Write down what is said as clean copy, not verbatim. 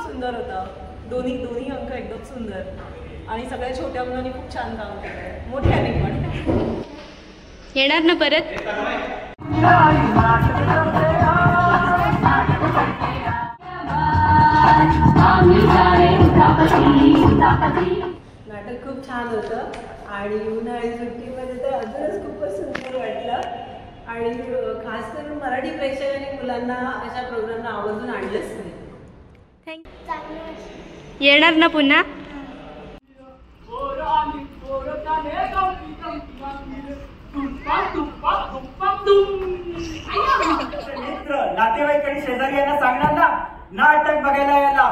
सुंदर होता. दोन्ही अंक एकदम सुंदर आणि सगळ्या छोट्या मुलांनी खूप छान काम केलं. मोठ्याने पण येणार ना परत. नाटक खूप छान होतं आणि उन्हाळी सुट्टीमध्ये तर अजूनच खूपच सुंदर वाटलं आणि खास करून मराठी प्रेक्षक आणि मुलांना अशा प्रोग्रामला आवर्जून आणलंच नाही. थँक्यू. येणार ना पुन्हा. नातेवाईक आणि शेजारी यांना सांगणार ना नाटक बघायला यायला.